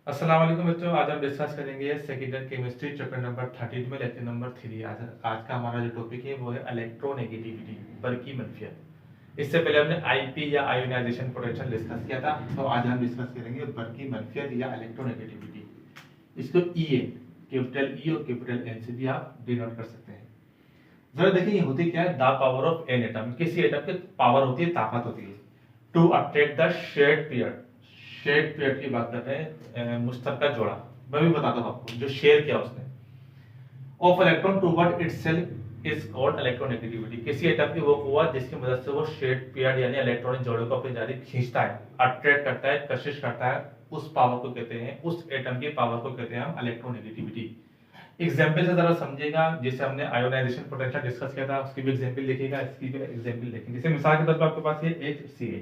अस्सलाम वालेकुम बच्चों, आज हम डिस्कस करेंगे second year chemistry chapter number 13 में लेक्चर नंबर 3। आज का हमारा जो टॉपिक है वो है इलेक्ट्रोनेगेटिविटी, बरकी मनफियत। इससे पहले हमने आईपी या आयोनाइजेशन पोटेंशियल डिस्कस किया था, तो आज हम डिस्कस करेंगे बरकी मनफियत या इलेक्ट्रोनेगेटिविटी। इसको ई एन, कैपिटल ई और कैपिटल एन से भी आप डिनोट कर सकते हैं। जरा देखिए ये होती क्या है, the power of an atom, किसी एटम की पावर होती है, ताकत होती है to attract the shared period. Shared period की बात करते हैं, मुश्तरका जोड़ा। मैं भी बताता हूँ आपको जो शेयर किया उसने। Of electron toward itself is called electronegativity. किसी एटम की वो कुआ जिसकी मदद से वो शेयर्ड पीरियड यानी इलेक्ट्रॉनिक जोड़े को अपनी जानिब खींचता है, अट्रैक्ट करता है, कशिश करता है, उस पावर को कहते हैं, उस एटम की पावर को कहते हैं हम इलेक्ट्रोनेगेटिविटी। एग्जाम्पल से जरा समझेगा, जैसे हमने आयोनाइजेशन पोटेंशियल डिस्कस किया था उसकी भी एग्जाम्पल देखिएगा, इसकी भी एग्जाम्पल देखेंगे। जैसे मिसाल के तौर पर आपके पास ये HCl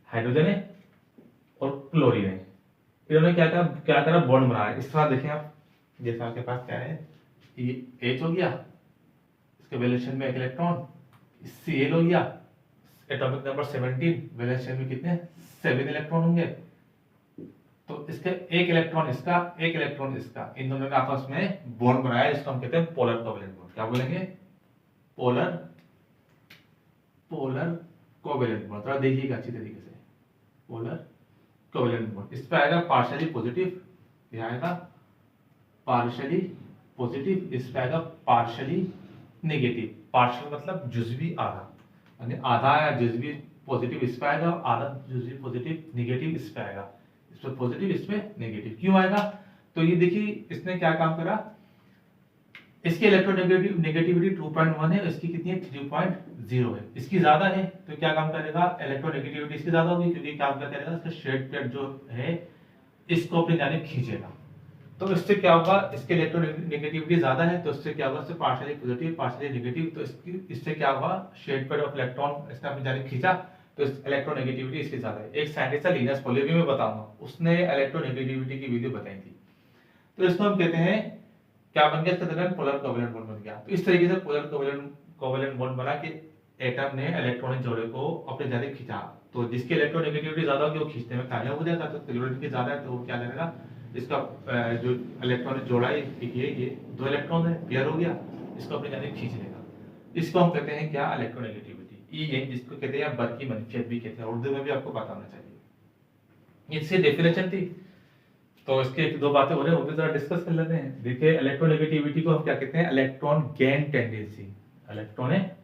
हाइड्रोजन है और क्लोरीन है, इन्होंने क्या करा बॉन्ड बनाया। इस तरह देखें आप, जैसे आपके पास क्या है, ये H हो गया, इसके वैलेंस में एक इलेक्ट्रॉन, Cl हो गया, एटॉमिक नंबर 17, वैलेंस में कितने 7 इलेक्ट्रॉन होंगे। तो इसके एक इलेक्ट्रॉन इसका, एक इलेक्ट्रॉन इसका, इन दोनों ने आपस में बॉन्ड बनाया, इसको हम कहते हैं पोलर कोवेलेंट बॉन्ड। क्या बोलेंगे? Polar polar covalent bond. थोड़ा देखिएगा अच्छी तरीके से, पोलर कोवेलेंट बॉन्ड। इस पे आएगा पार्शियली पॉजिटिव, ये आएगा पार्शियली पॉजिटिव, इस पे आएगा पार्शियली नेगेटिव। पार्शियल मतलब जुज़वी आधा, यानी आधा या जुज़वी पॉजिटिव इस पे आएगा, आधा जुज़वी पॉजिटिव नेगेटिव इस पे आएगा। इस पे पॉजिटिव, इस पे नेगेटिव क्यों आएगा? तो ये देखिए इसने क्या काम करा, इसकी इलेक्ट्रोनेगेटिविटी 2.1 है, इसकी कितनी है 3.0 है, इसकी ज्यादा है तो क्या काम करेगा, इलेक्ट्रोनेगेटिविटी इसकी ज्यादा होगी, क्योंकि काम क्या करेगा, इसका शेड प्लेट जो है इसको अपनी जानिब खींचेगा। तो इससे क्या होगा, इसके इलेक्ट्रोनेगेटिविटी ज्यादा है तो इससे क्या होगा, इससे पार्शियली पॉजिटिव पार्शियली नेगेटिव, तो इससे क्या होगा, शेड प्लेट ऑफ इलेक्ट्रॉन इसने अपनी जानिब खींचा, तो इलेक्ट्रोनेगेटिविटी इसकी ज्यादा है। एक साइंटिस्ट है लिनस पॉली, मैं बताऊंगा, उसने इलेक्ट्रोनेगेटिविटी की वैल्यू बताई थी। तो इसको हम कहते हैं, क्या बन गया इसका दरमियान पोलर कोवेलेंट बॉन्ड बन गया। तो इस तरीके से पोलर कोवेलेंट बॉन्ड बना के एटम ने इलेक्ट्रॉनिक जोड़े को अपने जानिब खींचा। तो जिसकी इलेक्ट्रोनेगेटिविटी ज्यादा होगी वो खींचने में कामयाब हो जाएगा, तो क्लोरीन की ज्यादा है तो वो क्या करेगा, इसका जो इलेक्ट्रॉनिक जोड़ा है ये 2 इलेक्ट्रॉन है, पेयर हो गया, इसको अपने जानिब खींच लेगा। इसको हम कहते हैं क्या, इलेक्ट्रोनेगेटिविटी। ये जिसको कहते हैं बरकी मनफियत भी कहते हैं, उर्दू में भी आपको पता होना चाहिए। इससे डेफिनेशन थी, तो इसके एक दो बातें हो रही है, वो भी जरा डिस्कस कर लेते हैं। देखिए इलेक्ट्रोनेगेटिविटी को हम क्या कहते हैं, इलेक्ट्रॉन गेन टेंडेंसी। इलेक्ट्रॉन है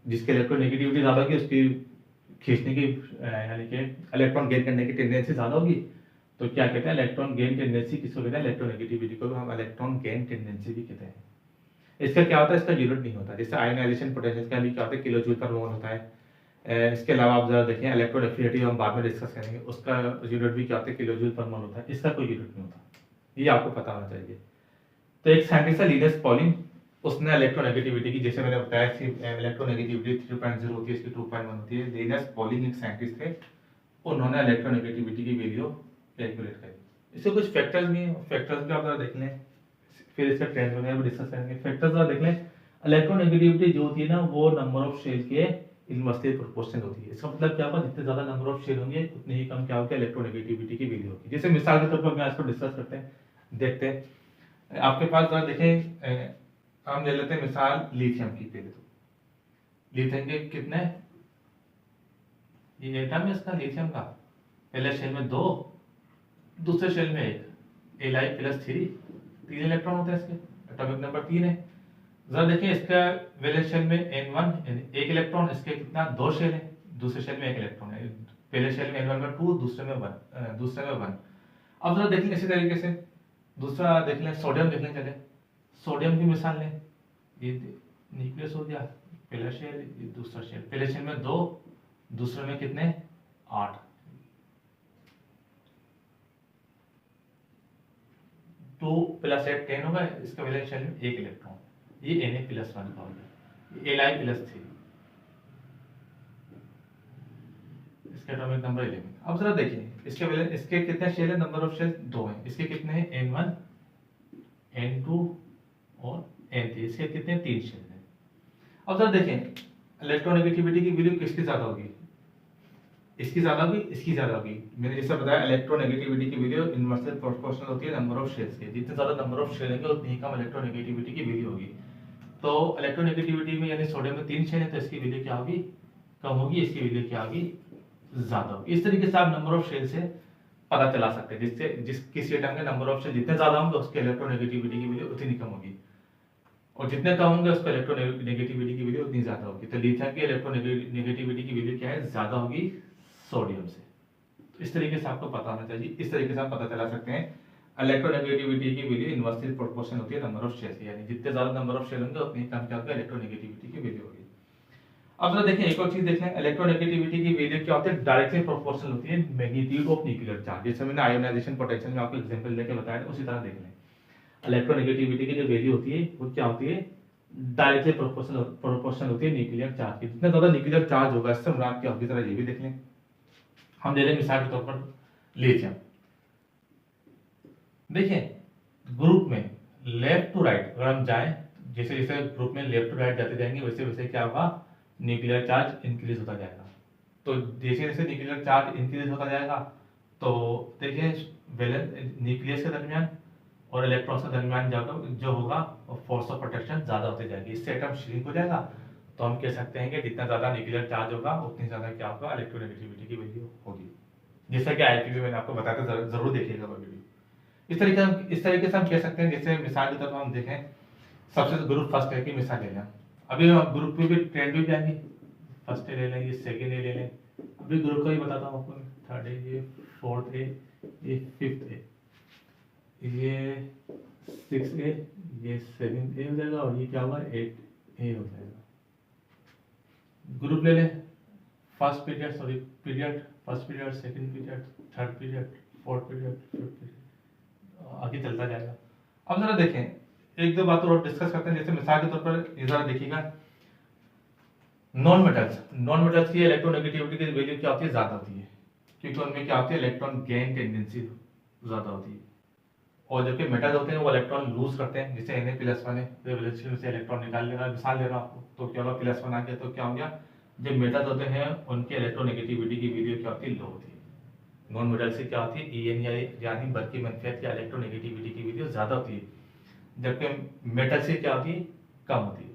जिसकी इलेक्ट्रोनेगेटिविटी ज्यादा होगी, उसकी खींचने की यानी कि इलेक्ट्रॉन गेन करने की टेंडेंसी ज्यादा होगी, तो क्या कहते हैं, इलेक्ट्रॉन गेन टेंडेंसी किसको कहते हैं, इलेक्ट्रोनेगेटिविटी को हम इलेक्ट्रॉन गेन टेंडेंसी भी कहते हैं। इसका क्या होता है, इसका यूनिट नहीं होता। जैसे आयोनाइजेशन पोटेंशियल का भी क्या होता है, किलो जूल पर मोल होता है। इसके अलावा आप जरा देखें इलेक्ट्रोड एफिनिटी, हम बाद में डिस्कस करेंगे, उसका यूनिट भी क्या होता है, किलो जूल पर मोल होता है। इसका कोई यूनिट नहीं होता, ये आपको पता होना चाहिए। तो एक साइंटिस्ट है लिनस पॉलिंग, उसने इलेक्ट्रोनेगेटिविटी की, जैसे मैंने बताया कि इलेक्ट्रोनेगेटिविटी 3.0 होती है, इसकी 2.1 होती है। लिनस पॉलिंग एक साइंटिस्ट थे, उन्होंने इलेक्ट्रोनेगेटिविटी की वैल्यू कैलकुलेट करी। इससे कुछ फैक्टर्स भी हैं, फैक्टर्स भी आप जरा देख लें, फिर इसका ट्रेंड वगैरह भी डिस्कस करेंगे। फैक्टर्स जरा देख लें। इलेक्ट्रोनेगेटिविटी जो होती है ना, वो नंबर ऑफ शेल के इनवर्सली प्रोपोर्शनल होती है। इसका मतलब क्या होगा, जितने ज्यादा नंबर ऑफ शेल होंगे उतनी ही कम क्या होगा, इलेक्ट्रोनेगेटिविटी की वैल्यू होगी। जैसे मिसाल के तौर पर मैं इसको डिस्कस करते हैं, देखते हैं। आपके पास जरा देखें, हम ले लेते हैं मिसाल लिथियम की। पहले तो लिथियम के कितने, ये एटम है इसका लिथियम का, पहले शेल में 2, दूसरे शेल में 1, Li+3, 3 इलेक्ट्रॉन होते हैं इसके, एटॉमिक नंबर 3 है। जरा देखिए इसका वैलेंस शेल में N1 यानी 1 इलेक्ट्रॉन, इसके कितना 2 शेल है, दूसरे शेल में 1 इलेक्ट्रॉन है, पहले शेल में N1 में 2, दूसरे में 1। अब जरा देख लें इसी तरीके से, दूसरा देख लें, सोडियम देख लें। चले सोडियम की मिसाल लें, ये न्यूक्लियस हो गया, पहला शेल, ये दूसरा शेल, पहले शेल में 2, दूसरे में कितने 8, 2 + 8 10 होगा, इसका वैलेंस शेल में 1 इलेक्ट्रॉन, ये Na+1 का हो गया, Li+3, इसका एटॉमिक नंबर 11। अब जरा देखिए इसके वैलेंस, इसके कितने शेल है, नंबर ऑफ शेल 2 है, इसके कितने हैं N1 N2 और N3, इसके कितने 3 शेल हैं। अब जरा देखें इलेक्ट्रोनेगेटिविटी की वैल्यू किसकी ज्यादा होगी, इसकी ज्यादा होगी, इसकी ज्यादा होगी। मैंने जैसे बताया इलेक्ट्रोनेगेटिविटी की वैल्यू इनवर्सली प्रोपोर्शनल होती है नंबर ऑफ शेल्स के। जितने ज्यादा नंबर ऑफ शेल होंगे उतनी ही कम इलेक्ट्रोनेगेटिविटी की वैल्यू होगी। तो इलेक्ट्रोनेगेटिविटी में यानी सोडियम में 3 शेल है तो इसकी वैल्यू क्या होगी, कम होगी, इसकी वैल्यू क्या होगी, ज्यादा होगी। इस तरीके से आप नंबर ऑफ शेल से पता चला सकते हैं, जिससे किसी एटम के नंबर ऑफ शेल जितने ज्यादा होंगे उसके इलेक्ट्रोनेगेटिविटी की वैल्यू उतनी कम होगी, और जितने कम होंगे उसका इलेक्ट्रोनेगेटिविटी की वैल्यू उतनी ज्यादा होगी। तो लिथियम की इलेक्ट्रोनेगेटिविटी की वैल्यू क्या है, ज्यादा होगी सोडियम से। तो इस तरीके से आपको पता होना चाहिए, इस तरीके से आप पता चला सकते हैं इलेक्ट्रोनेगेटिविटी की वैल्यू इनवर्सली प्रोपोर्शनल होती है नंबर ऑफ शेल से, यानी जितने ज्यादा नंबर ऑफ शेल होंगे उतनी कम क्या होगा इलेक्ट्रोनेगेटिविटी की वैल्यू होगी। अब जरा देखें एक और चीज देख लें, इलेक्ट्रोनेगेटिविटी की वैल्यू क्या होती है, डायरेक्टली प्रोपोर्शनल होती है मैग्नीट्यूड ऑफ न्यूक्लियर चार्ज। जैसे मैंने आयोनाइजेशन पोटेंशियल में आपको एग्जांपल देके बताया उसी तरह देख लें, इलेक्ट्रोनेगेटिविटी की जो वैल्यू होती है वो क्या होती है, डायरेक्टली प्रोपोर्शनल होती है न्यूक्लियर चार्ज की। जितना ज्यादा न्यूक्लियर चार्ज होगा इससे मुराद क्या होगी, जरा ये भी देख लें। हम ले लें मिसाल के तौर पर लिथियम, देखिए ग्रुप में लेफ्ट टू राइट अगर हम जाएं, जैसे जैसे ग्रुप में लेफ्ट टू राइट जाते जाएंगे वैसे वैसे क्या होगा, न्यूक्लियर चार्ज इंक्रीज होता जाएगा। तो जैसे जैसे न्यूक्लियर चार्ज इंक्रीज होता जाएगा तो देखिए न्यूक्लियस के दरमियान और इलेक्ट्रॉन्स के दरमियान जाकर जो होगा फोर्स ऑफ प्रोटेक्शन ज्यादा होती जाएगी, इससे एटम श्रिंक हो जाएगा। तो हम कह सकते हैं कि जितना ज्यादा न्यूक्लियर चार्ज होगा उतनी ज्यादा क्या होगा इलेक्ट्रोनेगेटिविटी की वैल्यू होगी। जैसा कि आईपीवी मैंने आपको बताया था, जरूर देखिएगा वो वीडियो। इस तरीके से हम कह सकते हैं, जैसे मिसाल के तौर पर हम देखें, सबसे ग्रुप फर्स्ट है की मिसाल ले लें, अभी हम ग्रुप पे भी ट्रेंड भी जाएंगे, फर्स्ट ले लें, ये सेकंड ले लें, अभी ग्रुप का ही बताता हूँ आपको, थर्ड है, ये फोर्थ है, ये फिफ्थ है, ये 6A, ये 7A हो जाएगा, और ये क्या होगा 8A हो जाएगा। ग्रुप ले लें, first period, sorry period, first period, second period, third period, fourth period, fifth period, आगे चलता जाएगा। अब जरा देखें एक दो बात और डिस्कस करते हैं। जैसे मिसाल के तौर पर ये जरा देखिएगा, नॉन मेटल्स की इलेक्ट्रोनेगेटिविटी की वैल्यू क्या होती है, ज्यादा होती है, क्योंकि उनमें क्या होती है इलेक्ट्रॉन गेन टेंडेंसी ज्यादा होती है। और जबकि मेटल होते हैं वो इलेक्ट्रॉन लूज करते हैं, जैसे Na+1 है तो रिलेशन से इलेक्ट्रॉन निकाल लेगा, मिसाल दे रहा हूं आपको, तो क्या होगा +1 आ गया, तो क्या हो गया, जो मेटल होते हैं उनके इलेक्ट्रोनेगेटिविटी की वैल्यू क्या होती है, लो होती है। नॉन मेटल से क्या होती है EN यानी बल्कि मनफियत या इलेक्ट्रोनेगेटिविटी की वैल्यू ज्यादा होती है, जबकि मेटल से क्या होती है, कम होती है।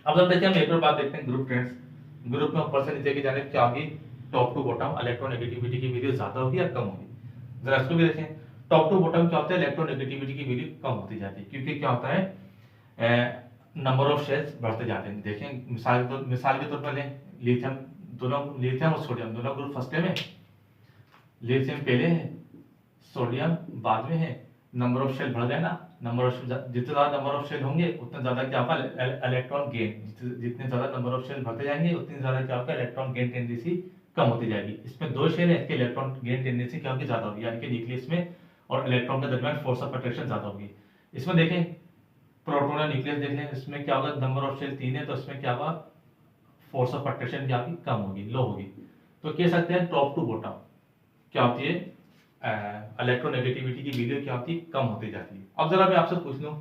अब जब देखिए हम एक और बात देखते हैं, ग्रुप फ्रेंड्स, ग्रुप में ऊपर से नीचे की जानिब क्या होगी, टॉप टू बॉटम इलेक्ट्रोनेगेटिविटी की वैल्यू ज्यादा होगी या कम होगी। जरा इसको भी देखें, टॉप टू बॉटम क्या होता है, इलेक्ट्रोनेगेटिविटी की वैल्यू कम होती जाती है, क्योंकि क्या होता है नंबर ऑफ शेल्स बढ़ते जाते हैं। देखें मिसाल के तौर पर लें, लिथियम और सोडियम दोनों ग्रुप फर्स्ट में, लिथियम पहले है, सोडियम बाद में है, नंबर ऑफ शेल बढ़ गए ना, जितने ज्यादा नंबर ऑफ शेल होंगे उतना ज्यादा क्या होगा इलेक्ट्रॉन गेन, जितने ज्यादा नंबर ऑफ शेल बढ़ते जाएंगे उतनी ज्यादा क्या होगा इलेक्ट्रॉन गेन टेंडेंसी कम होती जाएगी। इसमें 2 शेल है, इसके इलेक्ट्रॉन गेन टेंडेंसी क्या होगी, ज्यादा होगी, यानी कि न्यूक्लियस में और इलेक्ट्रॉन के दरमियान फोर्स ऑफ अट्रैक्शन ज्यादा होगी। इसमें देखें प्रोटॉन और न्यूक्लियस देख लें, इसमें क्या होगा, नंबर ऑफ शेल 3 है तो इसमें क्या होगा, फोर्स ऑफ अट्रैक्शन क्या होगी, कम होगी, लो होगी। तो कह सकते हैं टॉप टू बॉटम क्या होती है, इलेक्ट्रोनेगेटिविटी की वैल्यू क्या होती है, कम होती जाती है। अब जरा मैं आपसे पूछ लूं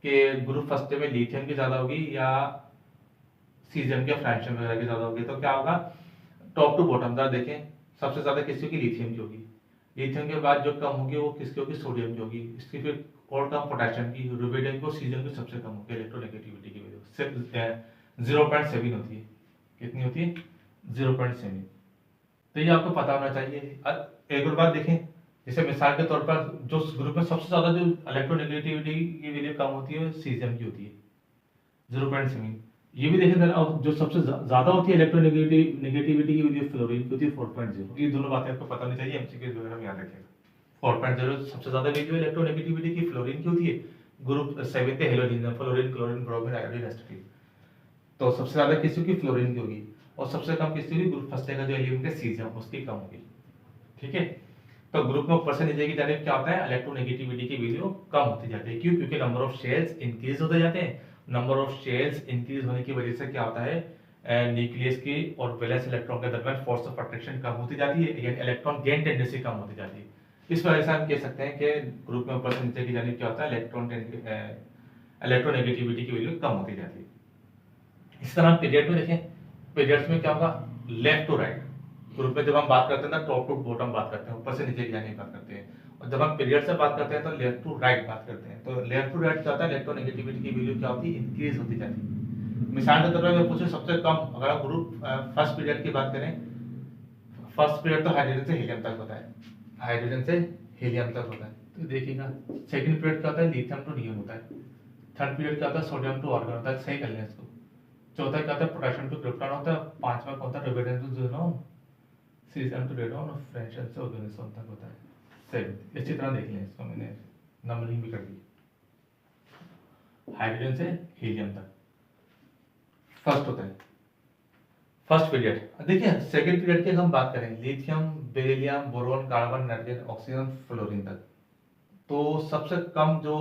कि ग्रुप फर्स्ट में लिथियम की ज्यादा होगी या सीजियम के फ्रैंक्शन वगैरह की ज्यादा होगी, तो क्या होगा, टॉप टू बॉटम जरा देखें, सबसे ज्यादा किसकी लिथियम की होगी, लिथियम के बाद जो कम होगी वो किसकी होगी, सोडियम की होगी, इसकी फिर और कम पोटेशियम की, रुबिडियम की और सीजियम की सबसे कम होगी इलेक्ट्रोनेगेटिविटी की वैल्यू, सिर्फ 0.7 होती है। कितनी होती है, 0.7। तो ये आपको पता होना चाहिए। एक और बात देखें, जैसे मिसाल के तौर पर जो ग्रुप में सबसे ज्यादा जो इलेक्ट्रोनेगेटिविटी की वैल्यू कम होती है सीजियम की होती है 0.7। ये भी देखें जो सबसे ज्यादा होती है इलेक्ट्रोनेगेटिविटी की वैल्यू फ्लोरीन की होती है 4.0। ये दोनों बातें आपको पता होनी चाहिए, एमसीक्यूज वगैरह में याद रखिएगा। 4.0 सबसे ज्यादा वैल्यू इलेक्ट्रोनेगेटिविटी की फ्लोरीन की होती है, ग्रुप 7 पे halogen fluorine, chlorine, bromine, iodine, acetic, तो सबसे ज्यादा किसी की फ्लोरीन की होगी और सबसे कम किसी की ग्रुप फर्स्ट का जो एलिमेंट है सीजियम उसकी कम होगी। ठीक है, तो ग्रुप में ऊपर से नीचे की जानिब क्या होता है, इलेक्ट्रोनेगेटिविटी की वैल्यू कम होती जाती है। क्यों, क्योंकि नंबर ऑफ शेल्स इंक्रीज होते जाते हैं। नंबर ऑफ शेल्स इंक्रीज होने की वजह से क्या होता है, न्यूक्लियस की और वैलेंस इलेक्ट्रॉन के दरमियान फोर्स ऑफ अट्रैक्शन कम होती जाती है, यानी इलेक्ट्रॉन गेन टेंडेंसी कम होती जाती है। इस वजह से हम कह सकते हैं कि ग्रुप में ऊपर से नीचे की जानिब क्या होता है, इलेक्ट्रोनेगेटिविटी की वैल्यू कम होती जाती है। इस तरह पीरियड में देखें, पीरियड्स में क्या होगा, लेफ्ट टू राइट, ग्रुप में जब हम बात करते हैं ना टॉप टू बॉटम बात करते हैं, ऊपर से नीचे की जाने की बात करते हैं, और जब हम पीरियड से बात करते हैं तो लेफ्ट टू राइट बात करते हैं। तो लेफ्ट टू राइट क्या होता है, इलेक्ट्रोनेगेटिविटी की वैल्यू क्या होती है, इंक्रीज होती जाती है। मिसाल के तौर पर मैं पूछूं सबसे कम, अगर आप ग्रुप फर्स्ट पीरियड की बात करें, फर्स्ट पीरियड तो हाइड्रोजन से हीलियम तक होता है, हाइड्रोजन से हीलियम तक होता है। तो देखिएगा सेकंड पीरियड क्या होता है, लिथियम टू नियम होता है। थर्ड पीरियड क्या होता है, सोडियम टू आर्गन होता है। सही कर लें इसको। चौथा क्या होता है, पोटेशियम टू क्रिप्टॉन होता है। पांचवा कौन था, rubidium to xenon, caesium to radon, और फ्रेंशियम से ऑर्गेनिज़म तक होता है। सही, इसी तरह देख लें इसको, मैंने नंबरिंग भी कर दी। हाइड्रोजन से हीलियम तक फर्स्ट होता है, फर्स्ट पीरियड। देखिए सेकंड पीरियड की हम बात करें, lithium, beryllium, boron, carbon, nitrogen, oxygen, fluorine तक। तो सबसे कम जो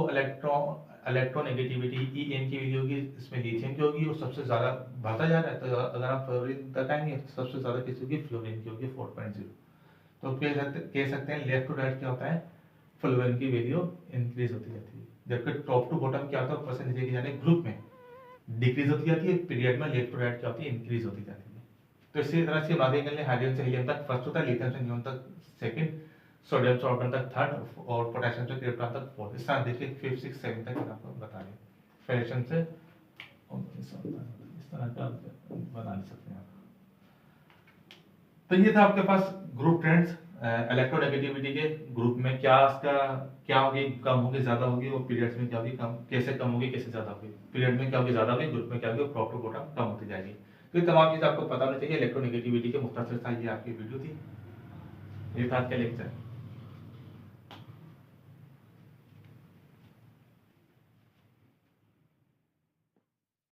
इलेक्ट्रोनेगेटिविटी EN की वैल्यू होगी, इसमें लिथियम की होगी, और सबसे ज्यादा बढ़ता जा रहा है। तो अगर आप फ्लोरीन तक आएंगे तो सबसे ज्यादा किसी होगी, फ्लोरीन की होगी 4.0। तो कह सकते हैं लेफ्ट टू राइट क्या होता है, फ्लोरीन की वैल्यू इंक्रीज होती जाती है, जबकि टॉप टू बॉटम क्या होता है, ऊपर से नीचे की जाने ग्रुप में डिक्रीज होती जाती है, पीरियड में लेफ्ट टू राइट क्या होती है, इंक्रीज होती जाती है। तो इसी तरह से बात करें, हाइड्रोजन से हीलियम तक फर्स्ट होता है, लिथियम से नियोन तक सेकंड, सोडियम से आर्गन तक थर्ड, और पोटेशियम से क्रिप्टॉन तक फोर्थ। इस तरह देखिए 5 6 7 तक मैं आपको बता रहे हैं। फ्रेक्शन से इस तरह का बना सकते हैं आप। तो ये था आपके पास ग्रुप ट्रेंड्स इलेक्ट्रोनेगेटिविटी के ग्रुप में, क्या इसका क्या होगी, कम होगी, ज्यादा होगी, और पीरियड्स में क्या होगी, कम कैसे कम होगी, कैसे ज्यादा होगी, पीरियड में क्या होगी, ज्यादा होगी, ग्रुप में क्या होगी, टॉप टू बॉटम कम होती जाएगी। तो ये तमाम चीजें आपको पता होनी चाहिए इलेक्ट्रोनेगेटिविटी के। मुख्तसर था ये आपकी वीडियो थी, ये था आज का लेक्चर।